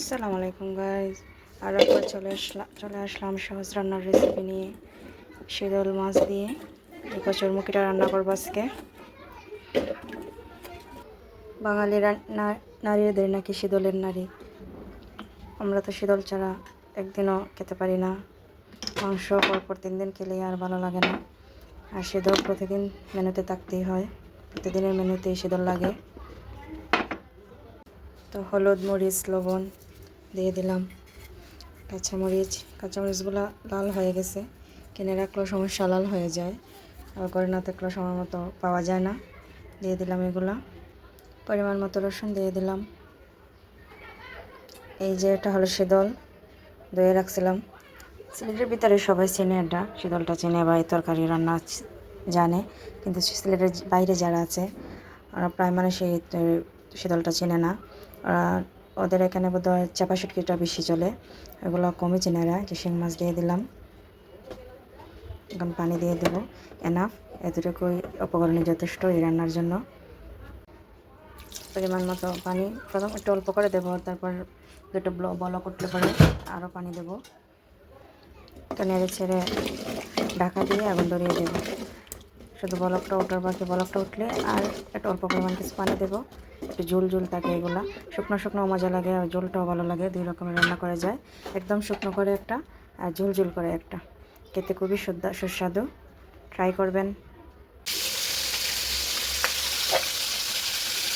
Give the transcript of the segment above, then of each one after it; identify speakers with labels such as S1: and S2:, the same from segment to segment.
S1: আসসালামু আলাইকুম গাইজ। আর একবার চলে আসলাম সহজ রান্নার রেসিপি নিয়ে। শীতল মাছ দিয়ে এই কচুরমুখিটা রান্না করবো আজকে। বাঙালি নারীদের নাকি শীতলের নারী। আমরা তো শীতল ছাড়া একদিনও খেতে পারি না। মাংস পরপর 3 দিন খেলেই আর ভালো লাগে না। আর শীতল প্রতিদিন মেনুতে থাকতেই হয়, প্রতিদিনের মেনুতেই শীতল লাগে। তো হলুদ, মরিচ, লবণ দিয়ে দিলাম। কাঁচামরিচগুলো লাল হয়ে গেছে, কিনে রাখলেও সমস্যা, লাল হয়ে যায়, আর করে না থাকলেও সময় মতো পাওয়া যায় না। দিয়ে দিলাম এগুলা। পরিমাণ মতো রসুন দিয়ে দিলাম। এই যে এটা হলো শীতল, ধুয়ে রাখছিলাম। সিলেটের ভিতরে সবাই চেনে, এটা শীতলটা চেনে বা এই তরকারি রান্না জানে, কিন্তু সিলেটের বাইরে যারা আছে ওরা প্রায় মানুষই শীতলটা চেনে না। ওদের এখানে বোধহয় চাপা শুটকিটা বেশি চলে, এগুলো কমই চেনে এরা। যে শিং মাছ দিয়ে দিলাম। এখন পানি দিয়ে দেবো এনাফ, এতটুকুই উপকরণে যথেষ্ট এই রান্নার জন্য। পরিমাণ মতো পানি প্রথম একটু অল্প করে দেবো, তারপর দুটো বলক উঠলে পরে আরও পানি দেবো। তো নেড়ে ছেড়ে ঢাকা দিয়ে আগুন ধরিয়ে দেবো। শুধু বলকটা ওঠার বাকি, বলকটা উঠলে আর একটু অল্প পরিমাণ কিছু পানি দেবো, একটু ঝোল থাকে। এগুলা শুকনো মজা লাগে, আর ঝোলটাও ভালো লাগে। 2 রকমের রান্না করা যায়, একদম শুকনো করে একটা আর ঝোল করে একটা। খেতে খুবই সুস্বাদু, ট্রাই করবেন।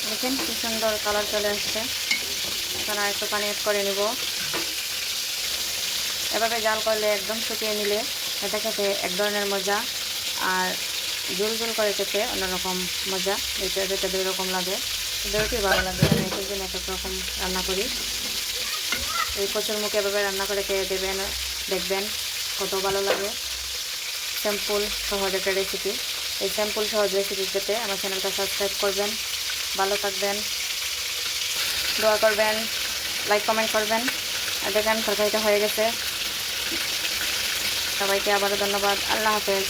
S1: দেখেন কি সুন্দর কালার চলে আসছে। এখন আর একটু পানি অ্যাড করে নেব। এভাবে জাল করলে, একদম শুকিয়ে নিলে এটা খেতে এক ধরনের মজা, আর ঝোল করে খেতে অন্যরকম মজা। দুইটা 2 রকম লাগে, দুটোই ভালো লাগে। আমি এক একদিন এক এক রকম রান্না করি। এই কচুরমুখী এভাবে রান্না করে খেয়ে দেখবেন কত ভালো লাগে। সিম্পল সহজ একটা রেসিপি। এই সিম্পল সহজ রেসিপি পেতে আমার চ্যানেলটা সাবস্ক্রাইব করবেন। ভালো থাকবেন, দোয়া করবেন, লাইক কমেন্ট করবেন। আর দেখেন তরকারিটা হয়ে গেছে। সবাইকে আবারও ধন্যবাদ। আল্লাহ হাফেজ।